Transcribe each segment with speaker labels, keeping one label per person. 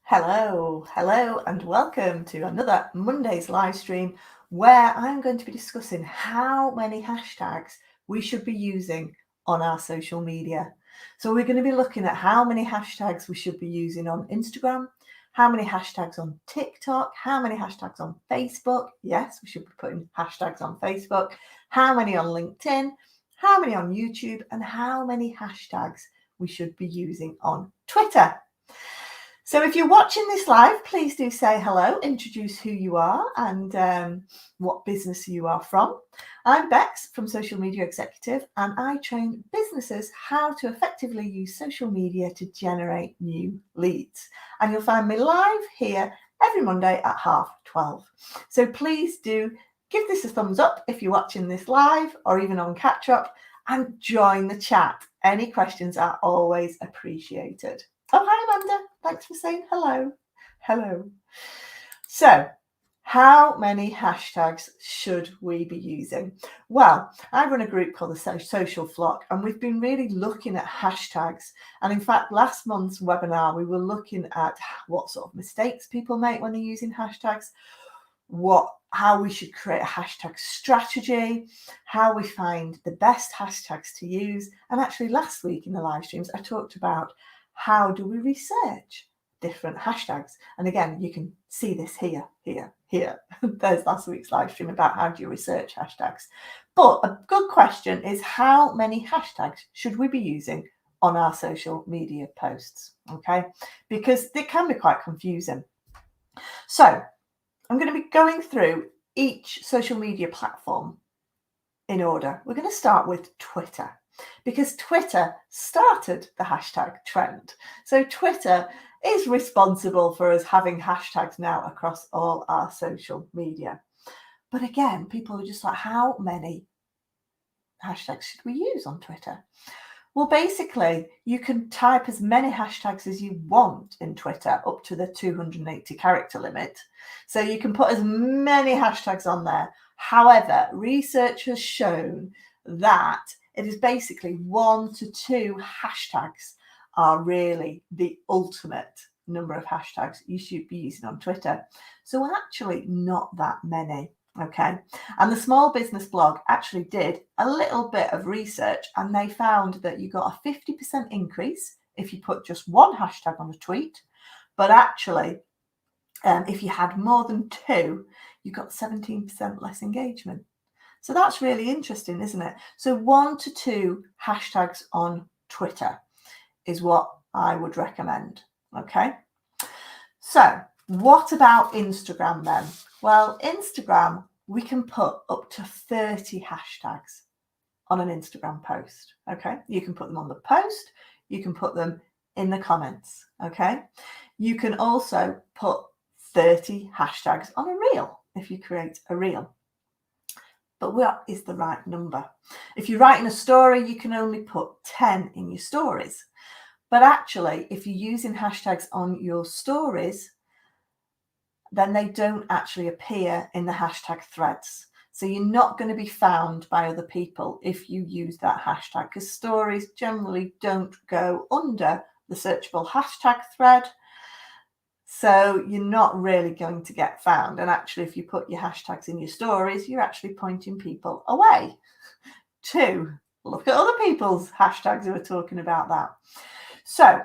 Speaker 1: Hello, and welcome to another Monday's live stream where I'm going to be discussing how many hashtags we should be using on our social media. So we're going to be looking at how many hashtags we should be using on Instagram, how many hashtags on TikTok, how many hashtags on Facebook. Yes, we should be putting hashtags on Facebook, how many on LinkedIn, how many on YouTube, and how many hashtags we should be using on Twitter. So if you're watching this live, please do say hello, introduce who you are and what business you are from. I'm Bex from Social Media Executive, and I train businesses how to effectively use social media to generate new leads. And you'll find me live here every Monday at 12:30. So please do give this a thumbs up if you're watching this live or even on catch up, and join the chat. Any questions are always appreciated. Oh, hi, Amanda. Thanks for saying hello. Hello. So, how many hashtags should we be using? Well, I run a group called the Social Flock, and we've been really looking at hashtags. And in fact, last month's webinar, we were looking at what sort of mistakes people make when they're using hashtags, how we should create a hashtag strategy, how we find the best hashtags to use. And actually, last week in the live streams, I talked about how do we research different hashtags? And again, you can see this here. There's last week's live stream about how do you research hashtags. But a good question is, how many hashtags should we be using on our social media posts? Okay, because they can be quite confusing. So I'm going to be going through each social media platform in order. We're going to start with Twitter, because Twitter started the hashtag trend. So Twitter is responsible for us having hashtags now across all our social media. But again, people are just like, how many hashtags should we use on Twitter? Well, basically, you can type as many hashtags as you want in Twitter, up to the 280 character limit. So you can put as many hashtags on there. However, research has shown that it is basically 1 to 2 hashtags are really the ultimate number of hashtags you should be using on Twitter. So actually not that many. Okay, and the Small Business Blog actually did a little bit of research, and they found that you got a 50% increase if you put just one hashtag on a tweet, but actually if you had more than 2, you got 17% less engagement. So that's really interesting, isn't it? So 1 to 2 hashtags on Twitter is what I would recommend. Okay, so what about Instagram then? Well, Instagram, we can put up to 30 hashtags on an Instagram post. Okay, you can put them on the post, you can put them in the comments. Okay, you can also put 30 hashtags on a reel if you create a reel. But what is the right number? If you're writing a story, you can only put 10 in your stories. But actually, if you're using hashtags on your stories, then they don't actually appear in the hashtag threads. So you're not going to be found by other people if you use that hashtag, because stories generally don't go under the searchable hashtag thread. So you're not really going to get found. And actually, if you put your hashtags in your stories, you're actually pointing people away to look at other people's hashtags who are talking about that. So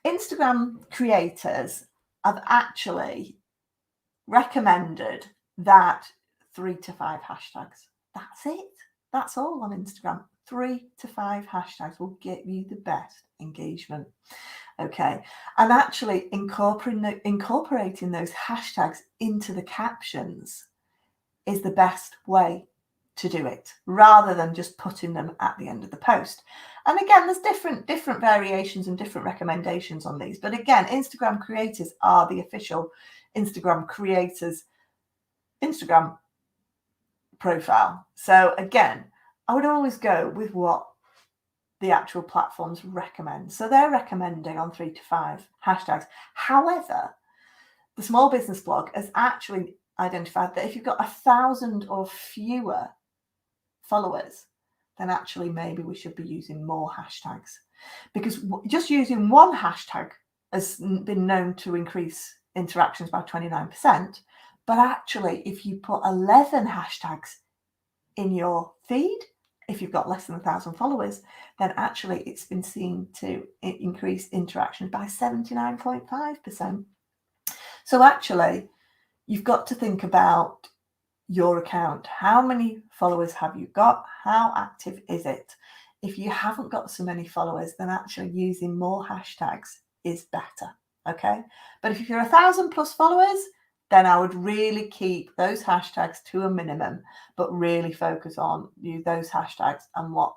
Speaker 1: Instagram creators have actually recommended that 3 to 5 hashtags. That's it. That's all on Instagram. 3 to 5 hashtags will get you the best engagement. Okay, and actually incorporating those hashtags into the captions is the best way to do it, rather than just putting them at the end of the post. And again, there's different variations and different recommendations on these. But again, Instagram creators are the official Instagram creators Instagram profile. So again, I would always go with what the actual platforms recommend. So they're recommending on 3 to 5 hashtags. However, the Small Business Blog has actually identified that if you've got 1,000 or fewer followers, then actually maybe we should be using more hashtags, because just using one hashtag has been known to increase interactions by 29%. But actually, if you put 11 hashtags in your feed, if you've got less than 1,000 followers, then actually it's been seen to increase interactions by 79.5%. So actually, you've got to think about your account. How many followers have you got? How active is it? If you haven't got so many followers, then actually using more hashtags is better. Okay. But if you're 1,000 plus followers, then I would really keep those hashtags to a minimum, but really focus on those hashtags and what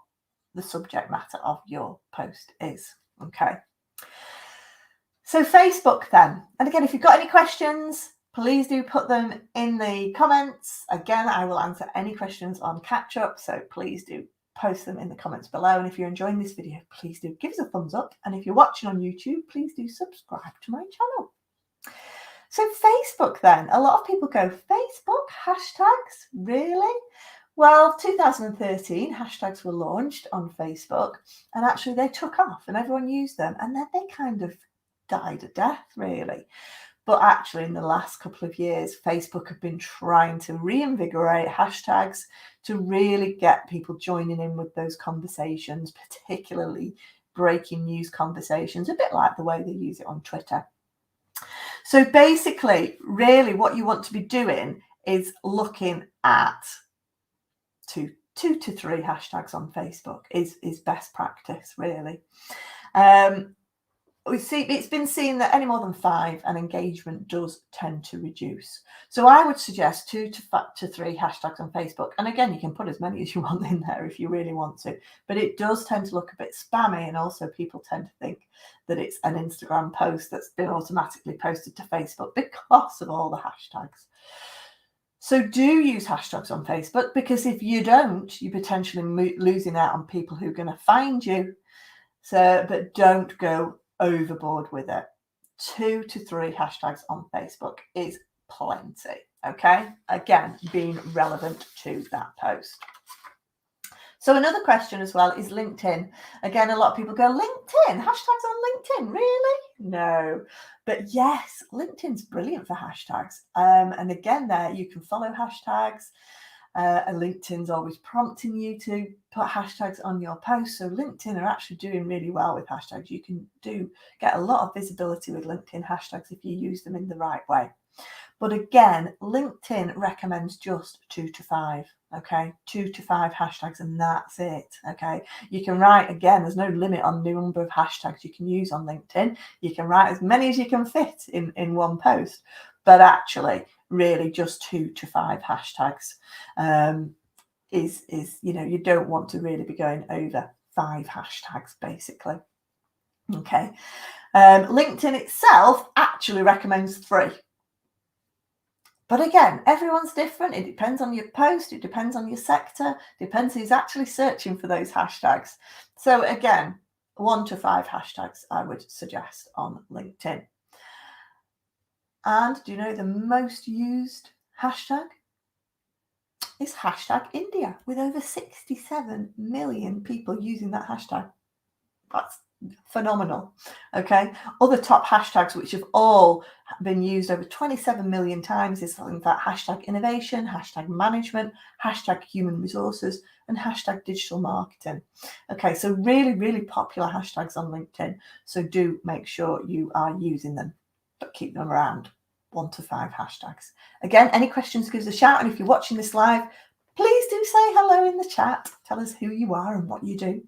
Speaker 1: the subject matter of your post is. Okay. So Facebook then. And again, if you've got any questions, please do put them in the comments. Again, I will answer any questions on catch up. So please do post them in the comments below. And if you're enjoying this video, please do give us a thumbs up. And if you're watching on YouTube, please do subscribe to my channel. So Facebook then, a lot of people go, Facebook hashtags, really? Well, 2013 hashtags were launched on Facebook and actually they took off and everyone used them and then they kind of died a death, really. But actually in the last couple of years, Facebook have been trying to reinvigorate hashtags to really get people joining in with those conversations, particularly breaking news conversations, a bit like the way they use it on Twitter. So basically, really what you want to be doing is looking at two to three hashtags on Facebook is best practice, really. We see it's been seen that any more than 5 and engagement does tend to reduce. So I would suggest 2 to 3 hashtags on Facebook. And again, you can put as many as you want in there if you really want to, but it does tend to look a bit spammy. And also people tend to think that it's an Instagram post that's been automatically posted to Facebook because of all the hashtags. So do use hashtags on Facebook, because if you don't, you're potentially losing out on people who are going to find you. So, but don't go overboard with it. 2 to 3 hashtags on Facebook is plenty. Okay. Again, being relevant to that post. So another question as well is LinkedIn. Again, a lot of people go, LinkedIn, hashtags on LinkedIn, really? No. But yes, LinkedIn's brilliant for hashtags. And again, there you can follow hashtags. And LinkedIn's always prompting you to put hashtags on your posts. So LinkedIn are actually doing really well with hashtags. You can get a lot of visibility with LinkedIn hashtags if you use them in the right way. But again, LinkedIn recommends just 2 to 5. Okay, 2 to 5 hashtags, and that's it. Okay, you can write, again, there's no limit on the number of hashtags you can use on LinkedIn. You can write as many as you can fit in one post, but actually, really just 2 to 5 hashtags is you don't want to really be going over 5 hashtags, basically. Okay, LinkedIn itself actually recommends 3. But again, everyone's different. It depends on your post. It depends on your sector. Depends who's actually searching for those hashtags. So again, 1 to 5 hashtags I would suggest on LinkedIn. And do you know the most used hashtag? Is hashtag India, with over 67 million people using that hashtag. That's phenomenal. Okay, other top hashtags which have all been used over 27 million times is something like hashtag innovation, hashtag management, hashtag human resources, and hashtag digital marketing. Okay, so really popular hashtags on LinkedIn. So do make sure you are using them, but keep them around 1 to 5 hashtags. Again, any questions, give us a shout. And if you're watching this live, please do say hello in the chat. Tell us who you are and what you do.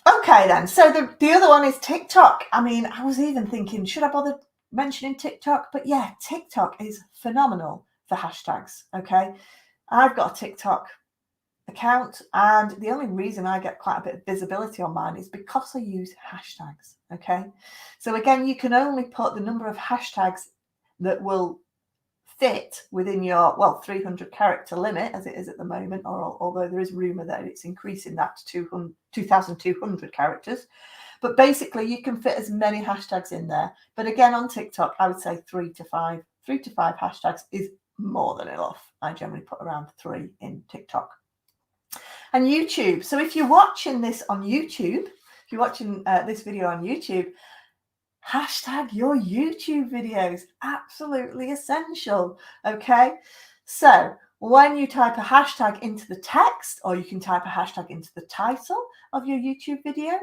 Speaker 1: Okay then, so the other one is TikTok. I mean, I was even thinking, should I bother mentioning TikTok? But yeah, TikTok is phenomenal for hashtags. Okay, I've got a TikTok account, and the only reason I get quite a bit of visibility on mine is because I use hashtags. Okay, so again, you can only put the number of hashtags that will fit within your 300 character limit, as it is at the moment, or although there is rumor that it's increasing that to 2,200 characters. But basically you can fit as many hashtags in there. But again, on TikTok, I would say 3 to 5 hashtags is more than enough. I generally put around 3 in TikTok. And YouTube. So if you're watching this on YouTube, if you're watching this video on YouTube, hashtag your YouTube videos, absolutely essential. Okay, so when you type a hashtag into the text, or you can type a hashtag into the title of your YouTube video,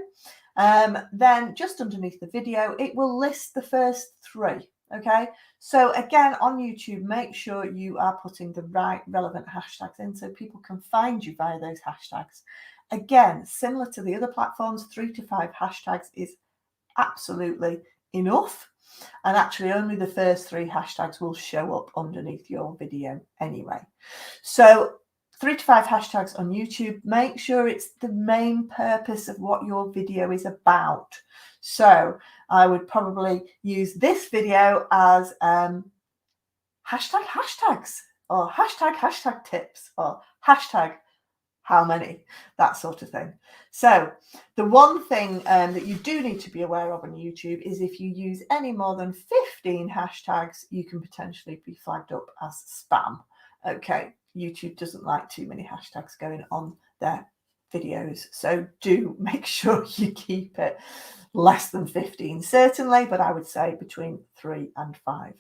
Speaker 1: then just underneath the video, it will list the first three. Okay, so again, on YouTube, make sure you are putting the right relevant hashtags in so people can find you via those hashtags. Again, similar to the other platforms, 3 to 5 hashtags is absolutely enough, and actually only the first 3 hashtags will show up underneath your video anyway. So 3 to 5 hashtags on YouTube, make sure it's the main purpose of what your video is about. So I would probably use this video as hashtag hashtags, or hashtag tips, or hashtag how many, that sort of thing. So the one thing that you do need to be aware of on YouTube is if you use any more than 15 hashtags, you can potentially be flagged up as spam. Okay, YouTube doesn't like too many hashtags going on their videos, so do make sure you keep it less than 15 certainly, but I would say between 3 and 5.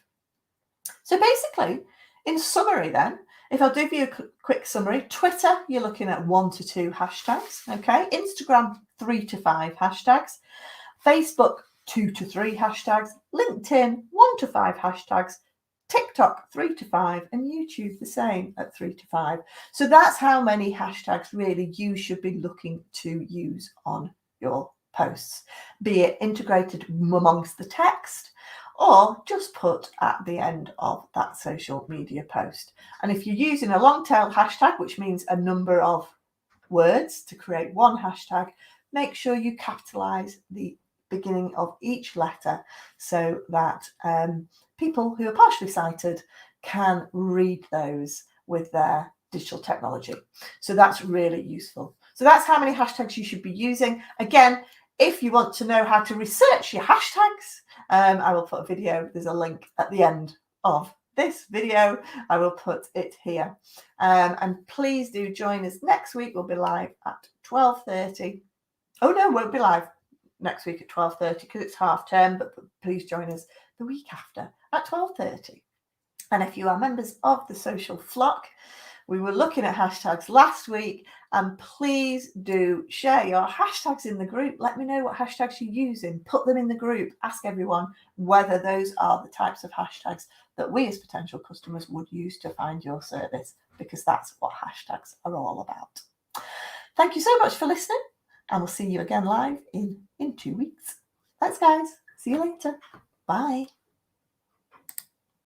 Speaker 1: So basically, in summary then, if I'll give you a quick summary, Twitter, you're looking at 1 to 2 hashtags, okay? Instagram, 3 to 5 hashtags. Facebook, 2 to 3 hashtags. LinkedIn, 1 to 5 hashtags. TikTok, 3 to 5. And YouTube, the same at 3 to 5. So that's how many hashtags really you should be looking to use on your posts, be it integrated amongst the text, or just put at the end of that social media post. And if you're using a long tail hashtag, which means a number of words to create one hashtag, make sure you capitalize the beginning of each letter so that people who are partially sighted can read those with their digital technology. So that's really useful. So that's how many hashtags you should be using. Again, if you want to know how to research your hashtags, I will put a video, there's a link at the end of this video. I will put it here. And please do join us next week. We'll be live at 12:30. Oh no, won't be live next week at 12:30 because it's half term, but please join us the week after at 12:30. And if you are members of the social flock, we were looking at hashtags last week, and please do share your hashtags in the group. Let me know what hashtags you're using. Put them in the group. Ask everyone whether those are the types of hashtags that we as potential customers would use to find your service, because that's what hashtags are all about. Thank you so much for listening, and we'll see you again live in 2 weeks. Thanks, guys. See you later. Bye.